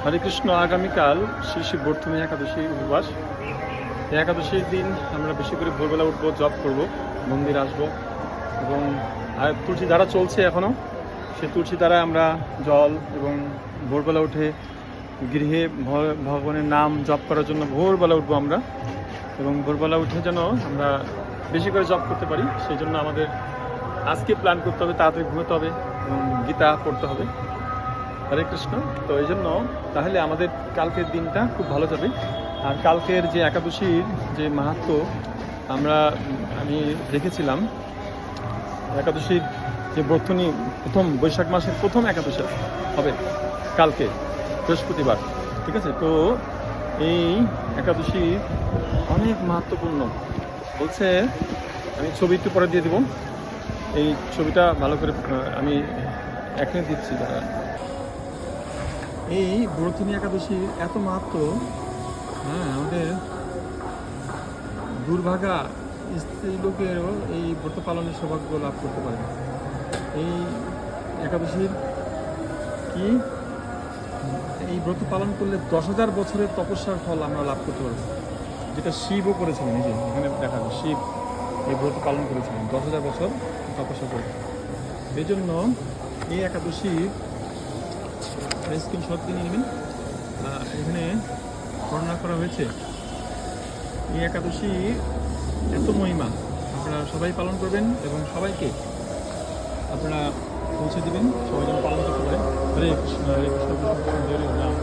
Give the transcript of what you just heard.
হরে কৃষ্ণ। আগামীকাল শ্রী শ্রী বর্ধমানী একাদশী উপবাস। এই একাদশীর দিন আমরা বেশি করে ভোরবেলা উঠবো, জপ করব, মন্দির আসব এবং তুলসী ধারা চলছে এখনও। সেই তুলসী ধারায় আমরা জল এবং ভোরবেলা উঠে গৃহে ভগবানের নাম জপ করার জন্য ভোরবেলা উঠবো আমরা, এবং ভোরবেলা উঠে যেন আমরা বেশি করে জপ করতে পারি সেই জন্য আমাদের আজকে প্ল্যান করতে হবে, তাড়াতাড়ি ঘুমোতে হবে এবং গীতা পড়তে হবে। হরে কৃষ্ণ। তো এই জন্য তাহলে আমাদের কালকের দিনটা খুব ভালো যাবে। আর কালকের যে একাদশীর যে মাহাত্ম্য আমি দেখেছিলাম, একাদশীর যে বর্তনী প্রথম বৈশাখ মাসের প্রথম একাদশী হবে কালকে বৃহস্পতিবার, ঠিক আছে? তো এই একাদশী অনেক মাহাত্ম্যপূর্ণ বলছে। আমি ছবি একটু পরে দিয়ে দেবো, এই ছবিটা ভালো করে আমি এখানে দিচ্ছি। এই বর্তনী একাদশীর এত মাহাত্ম্য, আমাদের দুর্ভাগা স্ত্রী লোকেরও এই ব্রত পালনের সৌভাগ্য লাভ করতে পারে। এই একাদশীর কি এই ব্রত পালন করলে 10,000 বছরের তপস্যার ফল আমরা লাভ করতে পারবো, যেটা শিবও করেছিলেন। এই যে এখানে দেখা যায় শিব এই ব্রত পালন করেছিলেন 10,000 বছর তপস্যা করে। এই জন্য এই একাদশীর স্ক্রিনশট নিয়ে নেবেন। এখানে বর্ণনা করা হয়েছে এই একাদশী এত মহিমা, আপনারা সবাই পালন করবেন এবং সবাইকে আপনারা পৌঁছে দেবেন, সবাই যেন পালন করতে পারেন। হরে কৃষ্ণ, হরে কৃষ্ণ, কৃষ্ণ কৃষ্ণ, হরে রাম।